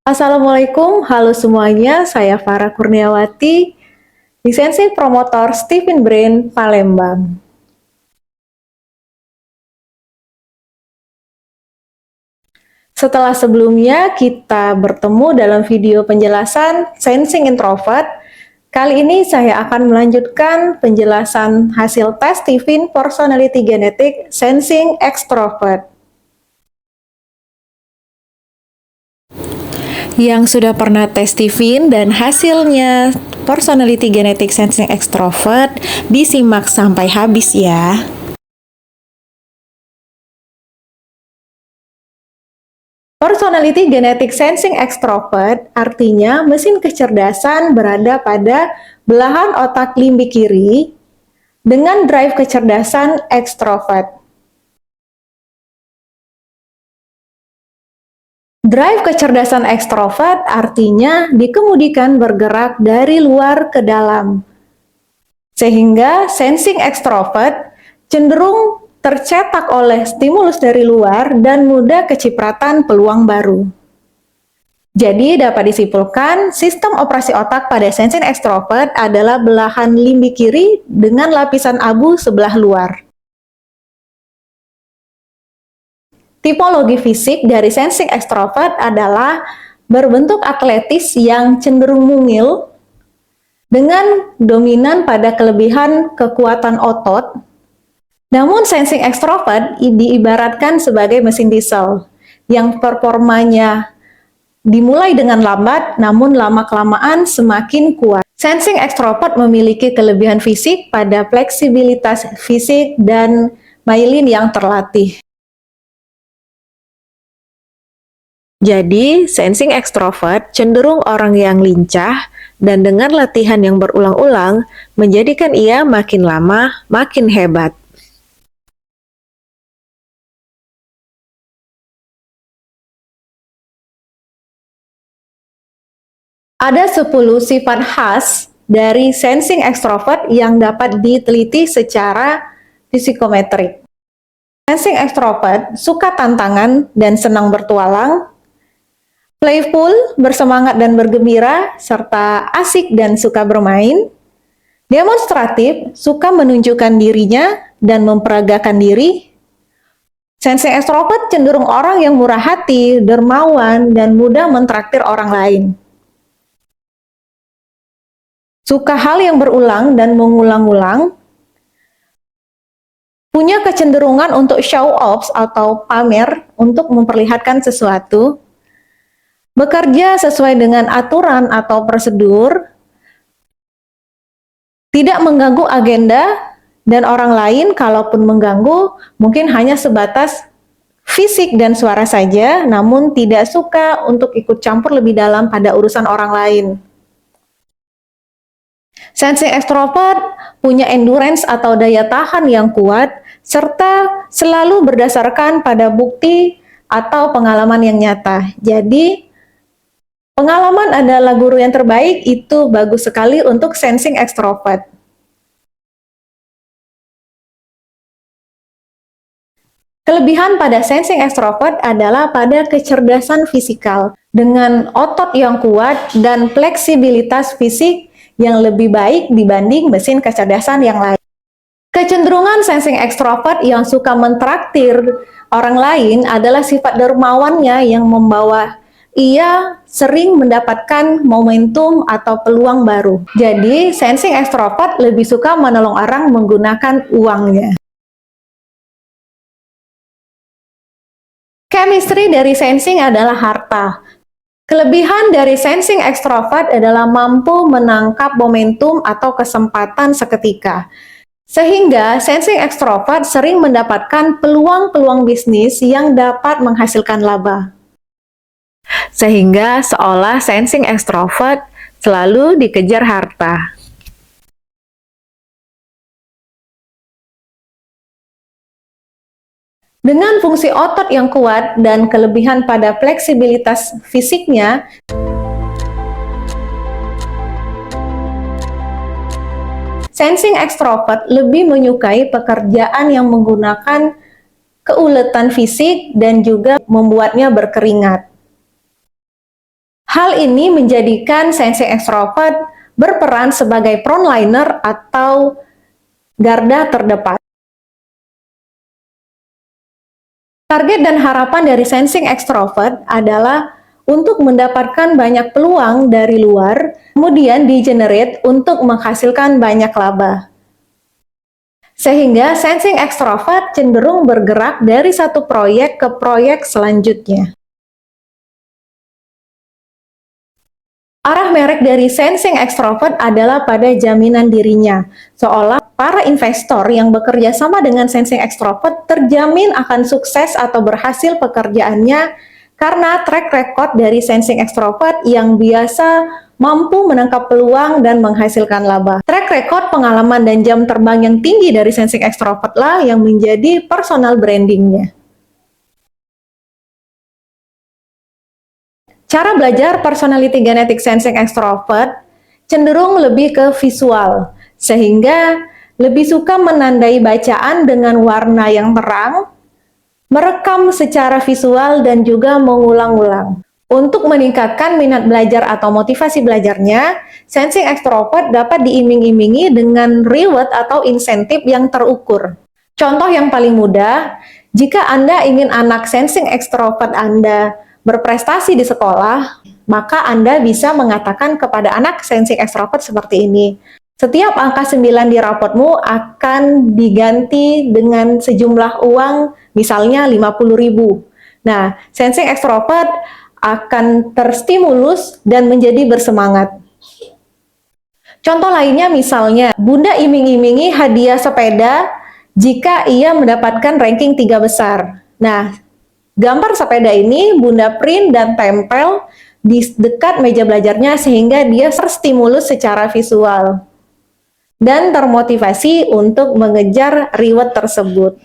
Assalamualaikum, halo semuanya, saya Farah Kurniawati, lisensi promotor Stephen Brain, Palembang. Setelah sebelumnya kita bertemu dalam video penjelasan Sensing Introvert, kali ini saya akan melanjutkan penjelasan hasil tes Stephen Personality Genetic Sensing Extrovert. Yang sudah pernah tes Stephen dan hasilnya Personality Genetic Sensing Extrovert, disimak sampai habis ya. Personality Genetic Sensing Extrovert artinya mesin kecerdasan berada pada belahan otak limbik kiri dengan drive kecerdasan ekstrovert. Drive kecerdasan ekstrovert artinya dikemudikan bergerak dari luar ke dalam. Sehingga sensing ekstrovert cenderung tercetak oleh stimulus dari luar dan mudah kecipratan peluang baru. Jadi dapat disimpulkan, sistem operasi otak pada sensing ekstrovert adalah belahan limbik kiri dengan lapisan abu sebelah luar. Tipologi fisik dari sensing ekstrovert adalah berbentuk atletis yang cenderung mungil dengan dominan pada kelebihan kekuatan otot. Namun sensing ekstrovert diibaratkan sebagai mesin diesel yang performanya dimulai dengan lambat namun lama-kelamaan semakin kuat. Sensing ekstrovert memiliki kelebihan fisik pada fleksibilitas fisik dan myelin yang terlatih. Jadi, sensing ekstrovert cenderung orang yang lincah dan dengan latihan yang berulang-ulang menjadikan ia makin lama makin hebat. Ada 10 sifat khas dari sensing ekstrovert yang dapat diteliti secara psikometrik. Sensing ekstrovert suka tantangan dan senang bertualang, playful, bersemangat dan bergembira, serta asik dan suka bermain. Demonstratif, suka menunjukkan dirinya dan memperagakan diri. Sensing ekstrovert cenderung orang yang murah hati, dermawan, dan mudah mentraktir orang lain. Suka hal yang berulang dan mengulang-ulang. Punya kecenderungan untuk show off atau pamer untuk memperlihatkan sesuatu. Bekerja sesuai dengan aturan atau prosedur, tidak mengganggu agenda dan orang lain, kalaupun mengganggu mungkin hanya sebatas fisik dan suara saja, namun tidak suka untuk ikut campur lebih dalam pada urusan orang lain. Sensing ekstrovert punya endurance atau daya tahan yang kuat, serta selalu berdasarkan pada bukti atau pengalaman yang nyata. Jadi, pengalaman adalah guru yang terbaik, itu bagus sekali untuk sensing ekstrovert. Kelebihan pada sensing ekstrovert adalah pada kecerdasan fisikal, dengan otot yang kuat dan fleksibilitas fisik yang lebih baik dibanding mesin kecerdasan yang lain. Kecenderungan sensing ekstrovert yang suka mentraktir orang lain adalah sifat dermawannya yang membawa ia sering mendapatkan momentum atau peluang baru. Jadi, sensing ekstrovert lebih suka menolong orang menggunakan uangnya. Chemistry dari sensing adalah harta. Kelebihan dari sensing ekstrovert adalah mampu menangkap momentum atau kesempatan seketika. Sehingga sensing ekstrovert sering mendapatkan peluang-peluang bisnis yang dapat menghasilkan laba. Sehingga seolah sensing ekstrovert selalu dikejar harta. Dengan fungsi otot yang kuat dan kelebihan pada fleksibilitas fisiknya, Sensing extrovert lebih menyukai pekerjaan yang menggunakan keuletan fisik dan juga membuatnya berkeringat. Hal ini menjadikan sensing extrovert berperan sebagai frontliner atau garda terdepan. Target dan harapan dari sensing extrovert adalah untuk mendapatkan banyak peluang dari luar, kemudian di-generate untuk menghasilkan banyak laba. Sehingga sensing extrovert cenderung bergerak dari satu proyek ke proyek selanjutnya. Arah merek dari sensing extrovert adalah pada jaminan dirinya, seolah para investor yang bekerja sama dengan sensing extrovert terjamin akan sukses atau berhasil pekerjaannya karena track record dari sensing extrovert yang biasa mampu menangkap peluang dan menghasilkan laba. Track record, pengalaman, dan jam terbang yang tinggi dari sensing extrovert lah yang menjadi personal brandingnya. Cara belajar personality genetic sensing extrovert cenderung lebih ke visual, sehingga lebih suka menandai bacaan dengan warna yang terang, merekam secara visual, dan juga mengulang-ulang. Untuk meningkatkan minat belajar atau motivasi belajarnya, sensing extrovert dapat diiming-imingi dengan reward atau insentif yang terukur. Contoh yang paling mudah, jika Anda ingin anak sensing extrovert Anda berprestasi di sekolah, maka Anda bisa mengatakan kepada anak sensing extrovert seperti ini. Setiap angka 9 di raportmu akan diganti dengan sejumlah uang, misalnya 50.000. Nah, sensing extrovert akan terstimulus dan menjadi bersemangat. Contoh lainnya misalnya, Bunda iming-imingi hadiah sepeda jika ia mendapatkan ranking 3 besar. Nah, gambar sepeda ini Bunda print dan tempel di dekat meja belajarnya sehingga dia terstimulus secara visual dan termotivasi untuk mengejar reward tersebut.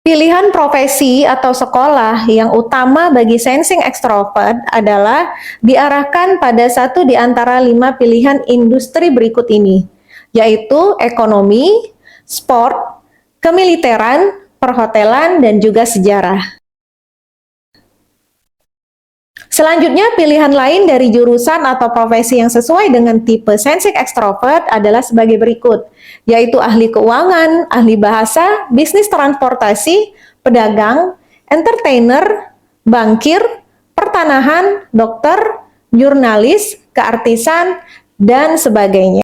Pilihan profesi atau sekolah yang utama bagi sensing extrovert adalah diarahkan pada satu di antara 5 pilihan industri berikut ini, yaitu ekonomi, sport, kemiliteran, perhotelan, dan juga sejarah. Selanjutnya, pilihan lain dari jurusan atau profesi yang sesuai dengan tipe sensing extrovert adalah sebagai berikut, yaitu ahli keuangan, ahli bahasa, bisnis transportasi, pedagang, entertainer, bankir, pertanahan, dokter, jurnalis, keartisan, dan sebagainya.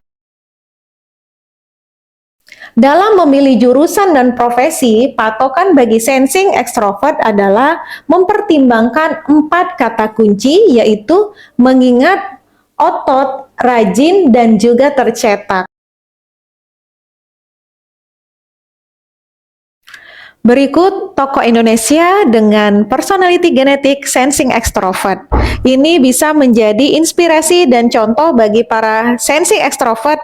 Dalam memilih jurusan dan profesi, patokan bagi sensing extrovert adalah mempertimbangkan 4 kata kunci, yaitu mengingat, otot, rajin, dan juga tercetak. Berikut tokoh Indonesia dengan personality genetik sensing extrovert. Ini bisa menjadi inspirasi dan contoh bagi para sensing extrovert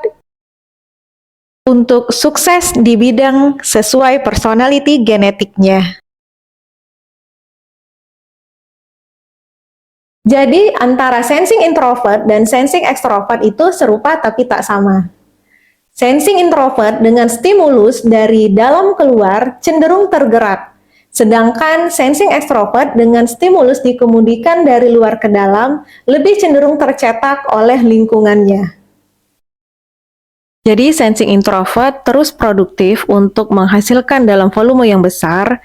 untuk sukses di bidang sesuai personality genetiknya. Jadi, antara sensing introvert dan sensing extrovert itu serupa tapi tak sama. Sensing introvert dengan stimulus dari dalam keluar cenderung tergerak, sedangkan sensing extrovert dengan stimulus dikemudikan dari luar ke dalam lebih cenderung tercetak oleh lingkungannya. Jadi, sensing introvert terus produktif untuk menghasilkan dalam volume yang besar,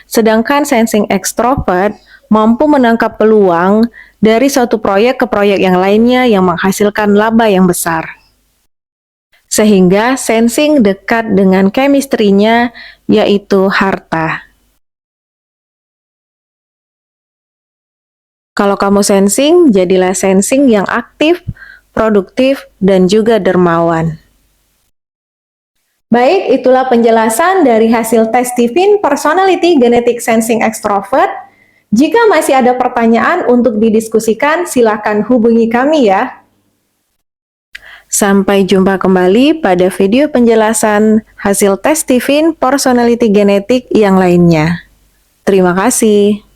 sedangkan sensing extrovert mampu menangkap peluang dari suatu proyek ke proyek yang lainnya yang menghasilkan laba yang besar. Sehingga sensing dekat dengan chemistry-nya, yaitu harta. Kalau kamu sensing, jadilah sensing yang aktif, produktif, dan juga dermawan. Baik, itulah penjelasan dari hasil tes Tiffin Personality Genetic Sensing Extrovert. Jika masih ada pertanyaan untuk didiskusikan, silakan hubungi kami ya. Sampai jumpa kembali pada video penjelasan hasil tes Tiffin Personality Genetic yang lainnya. Terima kasih.